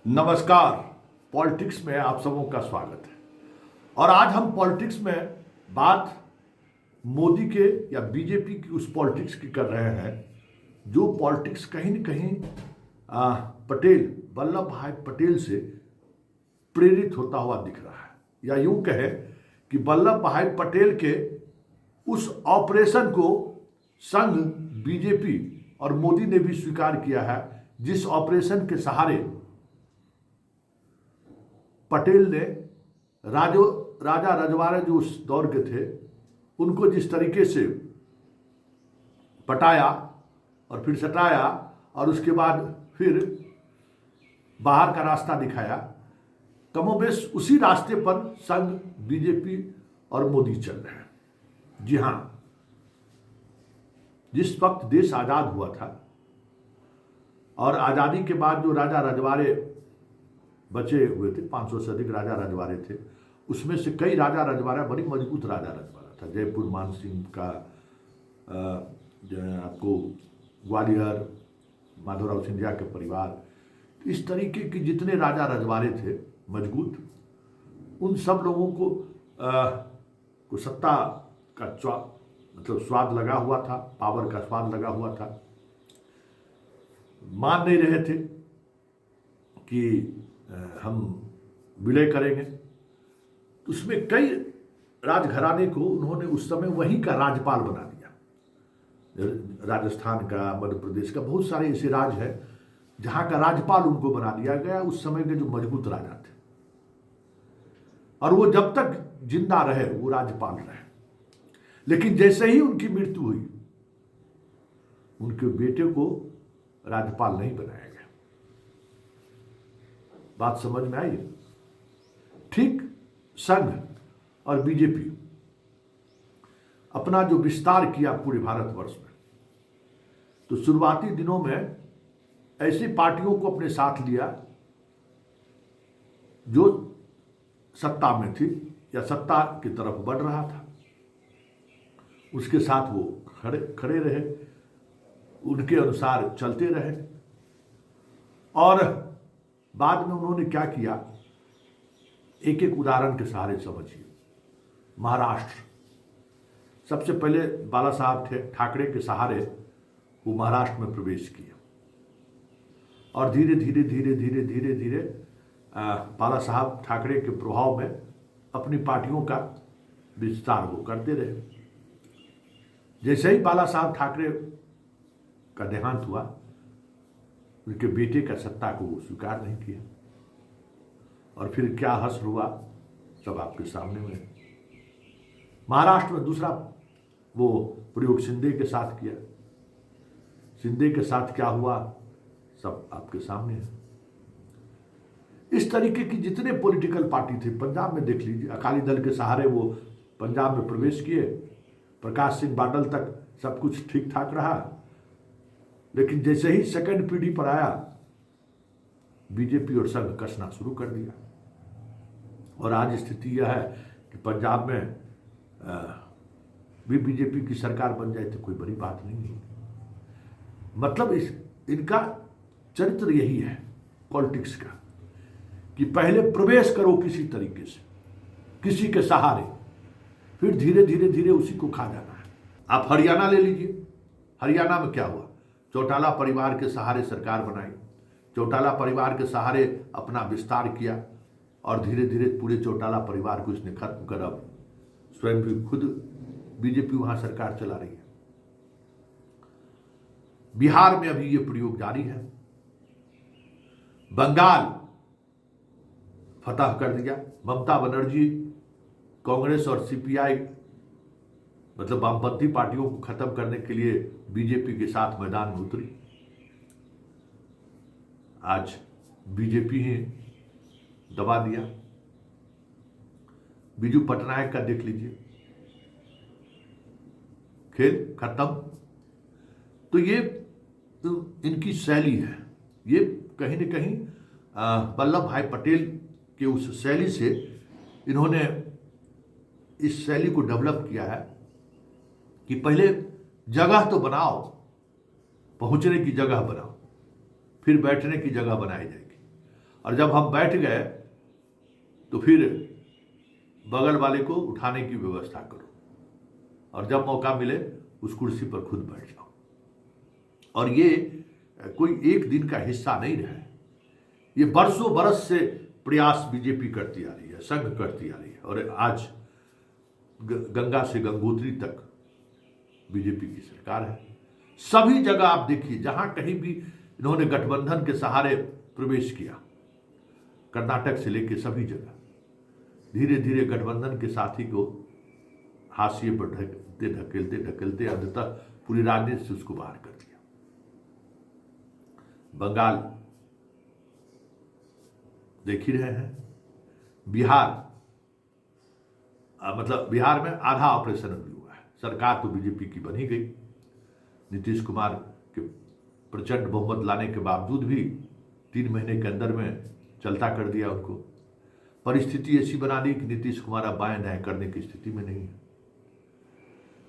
नमस्कार। पॉलिटिक्स में आप सबों का स्वागत है। और आज हम पॉलिटिक्स में बात मोदी के या बीजेपी की उस पॉलिटिक्स की कर रहे हैं जो पॉलिटिक्स कहीं न कहीं पटेल, वल्लभ भाई पटेल से प्रेरित होता हुआ दिख रहा है। या यूं कहे कि वल्लभ भाई पटेल के उस ऑपरेशन को संघ, बीजेपी और मोदी ने भी स्वीकार किया है, जिस ऑपरेशन के सहारे पटेल ने राजा रजवाड़े जो उस दौर के थे उनको जिस तरीके से पटाया और फिर सटाया और उसके बाद फिर बाहर का रास्ता दिखाया, कमोबेश उसी रास्ते पर संघ, बीजेपी और मोदी चल रहे हैं। जी हां, जिस वक्त देश आजाद हुआ था और आजादी के बाद जो राजा रजवाड़े बचे हुए थे, 500 से अधिक राजा रजवाड़े थे, उसमें से कई राजा रजवाड़ा बड़ी मजबूत राजा रजवाड़ा था। जयपुर मान सिंह का, जो है आपको ग्वालियर, माधवराव सिंधिया के परिवार, इस तरीके के जितने राजा रजवाड़े थे मजबूत, उन सब लोगों को सत्ता का स्वाद लगा हुआ था, पावर का स्वाद लगा हुआ था। मान नहीं रहे थे कि हम विलय करेंगे। उसमें कई राजघराने को उन्होंने उस समय वहीं का राज्यपाल बना दिया। राजस्थान का, मध्य प्रदेश का, बहुत सारे ऐसे राज्य हैं जहां का राज्यपाल उनको बना दिया गया, उस समय के जो मजबूत राजा थे। और वो जब तक जिंदा रहे वो राज्यपाल रहे। लेकिन जैसे ही उनकी मृत्यु हुई, उनके बेटे को राज्यपाल नहीं बनाया गया। बात समझ में आई? ठीक संघ और बीजेपी अपना जो विस्तार किया पूरे भारतवर्ष में, तो शुरुआती दिनों में ऐसी पार्टियों को अपने साथ लिया जो सत्ता में थी या सत्ता की तरफ बढ़ रहा था, उसके साथ वो खड़े रहे, उनके अनुसार चलते रहे। और बाद में उन्होंने क्या किया, एक एक उदाहरण के सहारे समझिए। महाराष्ट्र, सबसे पहले बाला साहब ठाकरे के सहारे वो महाराष्ट्र में प्रवेश किया और धीरे धीरे धीरे धीरे धीरे धीरे बाला साहब ठाकरे के प्रभाव में अपनी पार्टियों का विस्तार वो करते रहे। जैसे ही बाला साहब ठाकरे का देहांत हुआ, उनके बेटे का सत्ता को वो स्वीकार नहीं किया और फिर क्या हश्र हुआ सब आपके सामने में। महाराष्ट्र में दूसरा वो प्रयोग शिंदे के साथ किया। शिंदे के साथ क्या हुआ सब आपके सामने है। इस तरीके की जितने पॉलिटिकल पार्टी थे, पंजाब में देख लीजिए, अकाली दल के सहारे वो पंजाब में प्रवेश किए, प्रकाश सिंह बादल तक सब कुछ ठीक ठाक रहा। लेकिन जैसे ही सेकंड पीढ़ी पर आया, बीजेपी और संघ कसना शुरू कर दिया। और आज स्थिति यह है कि पंजाब में भी बीजेपी की सरकार बन जाए तो कोई बड़ी बात नहीं है। मतलब इनका चरित्र यही है पॉलिटिक्स का, कि पहले प्रवेश करो किसी तरीके से, किसी के सहारे, फिर धीरे धीरे धीरे उसी को खा जाना है। आप हरियाणा ले लीजिए। हरियाणा में क्या हुआ, चौटाला परिवार के सहारे सरकार बनाई, चौटाला परिवार के सहारे अपना विस्तार किया और धीरे धीरे पूरे चौटाला परिवार को इसने खत्म कर अब स्वयं भी खुद बीजेपी वहां सरकार चला रही है। बिहार में अभी ये प्रयोग जारी है। बंगाल फतह कर दिया। ममता बनर्जी कांग्रेस और सीपीआई, मतलब वामपंथी पार्टियों को खत्म करने के लिए बीजेपी के साथ मैदान में उतरी। आज बीजेपी ही दबा दिया। बीजू पटनायक का देख लीजिए, खेल खत्म। तो ये इनकी शैली है। ये कहीं न कहीं वल्लभ भाई पटेल के उस शैली से इन्होंने इस शैली को डेवलप किया है कि पहले जगह तो बनाओ, पहुंचने की जगह बनाओ, फिर बैठने की जगह बनाई जाएगी। और जब हम बैठ गए तो फिर बगल वाले को उठाने की व्यवस्था करो, और जब मौका मिले उस कुर्सी पर खुद बैठ जाओ। और ये कोई एक दिन का हिस्सा नहीं रहा है, ये बरसों बरस से प्रयास बीजेपी करती आ रही है, संघ करती आ रही है, और आज गंगा से गंगोत्री तक बीजेपी की सरकार है। सभी जगह आप देखिए, जहां कहीं भी इन्होंने गठबंधन के सहारे प्रवेश किया, कर्नाटक से लेकर सभी जगह धीरे धीरे गठबंधन के साथी को हाशिए पर ढकेलते ढकेलते अंततः पूरी राजनीति से उसको बाहर कर दिया। बंगाल देख ही रहे हैं, बिहार मतलब बिहार में आधा ऑपरेशन अभी हुआ है। सरकार तो बीजेपी की बन ही गई, नीतीश कुमार के प्रचंड बहुमत लाने के बावजूद भी 3 महीने के अंदर में चलता कर दिया उनको। परिस्थिति ऐसी बना दी कि नीतीश कुमार अब बाएं दाएं करने की स्थिति में नहीं है।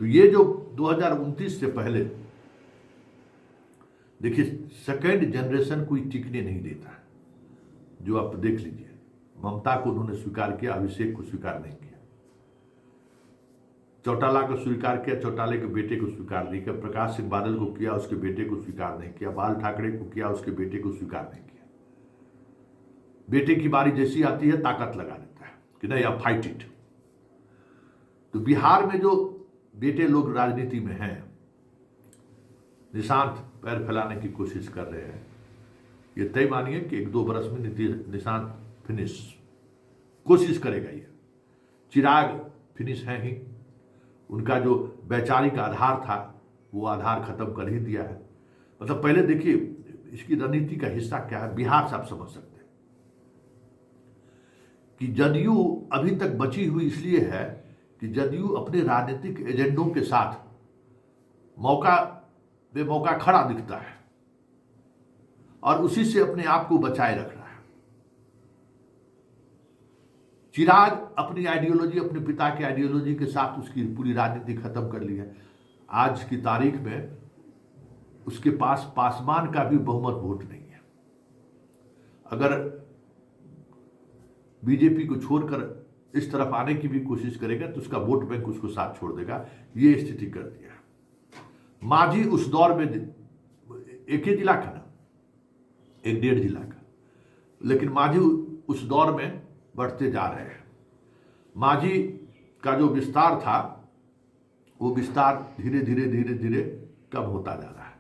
तो ये जो 2029 से पहले देखिए, सेकेंड जनरेशन कोई टिकने नहीं देता है। जो आप देख लीजिए, ममता को उन्होंने स्वीकार किया, अभिषेक को स्वीकार नहीं किया, चौटाला को स्वीकार किया, चौटाले के बेटे को स्वीकार नहीं किया, प्रकाश सिंह बादल को किया, उसके बेटे को स्वीकार नहीं किया, बाल ठाकरे को किया, उसके बेटे को स्वीकार नहीं किया। बेटे की बारी जैसी आती है ताकत लगा देता है कि नहीं अब फाइट इट। तो बिहार में जो बेटे लोग राजनीति में हैं, निशांत पैर फैलाने की कोशिश कर रहे हैं। ये तय मानिए कि 1-2 बरस में निशांत फिनिश कोशिश करेगा। ये चिराग फिनिश है ही, उनका जो वैचारिक आधार था वो आधार खत्म कर ही दिया है। मतलब पहले देखिए इसकी रणनीति का हिस्सा क्या है, बिहार से आप समझ सकते हैं कि जदयू अभी तक बची हुई इसलिए है कि जदयू अपने राजनीतिक एजेंडों के साथ मौका बेमौका खड़ा दिखता है और उसी से अपने आप को बचाए रख रहा है। चिराग अपनी आइडियोलॉजी, अपने पिता की आइडियोलॉजी के साथ उसकी पूरी राजनीति खत्म कर ली है। आज की तारीख में उसके पास पासवान का भी बहुमत वोट नहीं है। अगर बीजेपी को छोड़कर इस तरफ आने की भी कोशिश करेगा तो उसका वोट बैंक उसको साथ छोड़ देगा। ये स्थिति कर दिया है। मांझी उस दौर में 1 जिला का ना 1-1.5 जिला का, लेकिन मांझी उस दौर में बढ़ते जा रहे हैं। मांझी का जो विस्तार था वो विस्तार धीरे धीरे धीरे धीरे कम होता जा रहा है।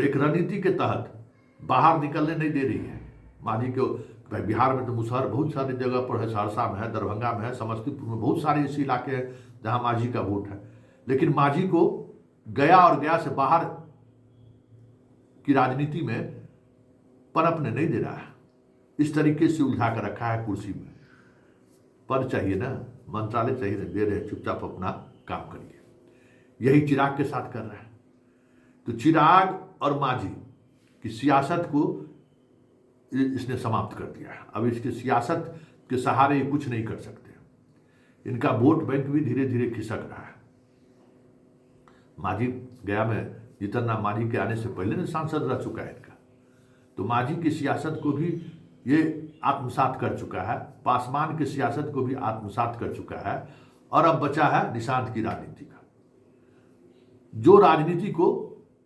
एक रणनीति के तहत बाहर निकलने नहीं दे रही है मांझी को। बिहार में तो मुसहर बहुत सारी जगह पर है, सहरसा में है, दरभंगा में है, समस्तीपुर में बहुत सारे ऐसे इलाके हैं जहां मांझी का वोट है। लेकिन मांझी को गया और गया से बाहर की राजनीति में पनपने नहीं दे रहा है। इस तरीके से उलझा कर रखा है कुर्सी में। पद चाहिए ना, मंत्रालय चाहिए ना, दे रहे, चुपचाप अपना काम करिए। यही चिराग के साथ कर रहा है। तो चिराग और मांझी की सियासत को इसने समाप्त कर दिया है। अब इसके सियासत के सहारे ये कुछ नहीं कर सकते। इनका वोट बैंक भी धीरे धीरे खिसक रहा है। मांझी गया में जीतन राम मांझी के आने से पहले ने सांसद रह चुका है इनका। तो मांझी की सियासत को भी ये आत्मसात कर चुका है, पासवान की सियासत को भी आत्मसात कर चुका है। और अब बचा है निशांत की राजनीति का, जो राजनीति को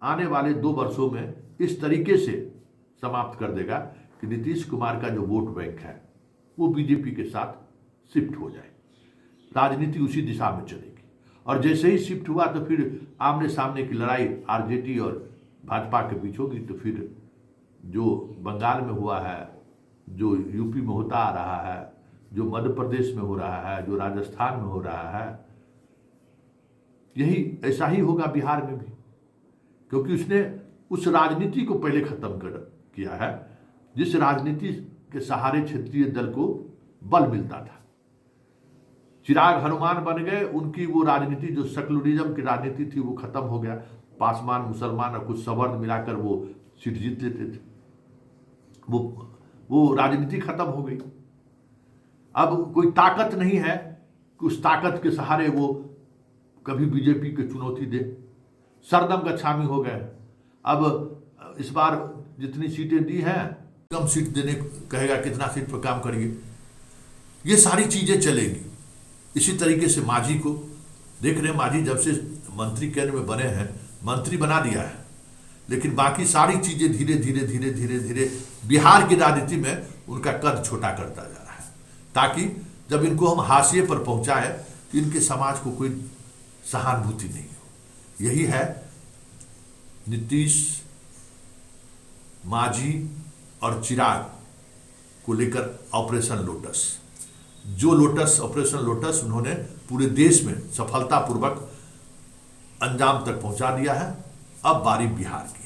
आने वाले 2 वर्षों में इस तरीके से समाप्त कर देगा कि नीतीश कुमार का जो वोट बैंक है वो बीजेपी के साथ शिफ्ट हो जाए। राजनीति उसी दिशा में चलेगी। और जैसे ही शिफ्ट हुआ तो फिर आमने सामने की लड़ाई आरजेडी और भाजपा के बीच होगी। तो फिर जो बंगाल में हुआ है, जो यूपी में होता आ रहा है, जो मध्य प्रदेश में हो रहा है, जो राजस्थान में हो रहा है, यही ऐसा ही होगा बिहार में भी। क्योंकि उसने उस राजनीति को पहले खत्म किया है जिस राजनीति के सहारे क्षेत्रीय दल को बल मिलता था। चिराग हनुमान बन गए, उनकी वो राजनीति जो सेकुलरिज्म की राजनीति थी वो खत्म हो गया। पासवान, मुसलमान और कुछ सवर्ण मिलाकर वो सीट जीत लेते थे। वो राजनीति खत्म हो गई। अब कोई ताकत नहीं है कि उस ताकत के सहारे वो कभी बीजेपी को चुनौती दे। सरदम गच्छामी हो गए। अब इस बार जितनी सीटें दी हैं कम सीट देने कहेगा, कितना सीट पर काम करिए, ये सारी चीजें चलेंगी। इसी तरीके से मांझी को देख रहे हैं, मांझी जब से मंत्री केंद्र में बने हैं, मंत्री बना दिया है, लेकिन बाकी सारी चीजें धीरे धीरे धीरे धीरे धीरे बिहार की राजनीति में उनका कद छोटा करता जा रहा है, ताकि जब इनको हम हाशिए पर पहुंचाए तो इनके समाज को कोई सहानुभूति नहीं हो। यही है नीतीश, मांझी और चिराग को लेकर ऑपरेशन लोटस। जो लोटस, ऑपरेशन लोटस उन्होंने पूरे देश में सफलतापूर्वक अंजाम तक पहुंचा दिया है। अब बारी बिहार की।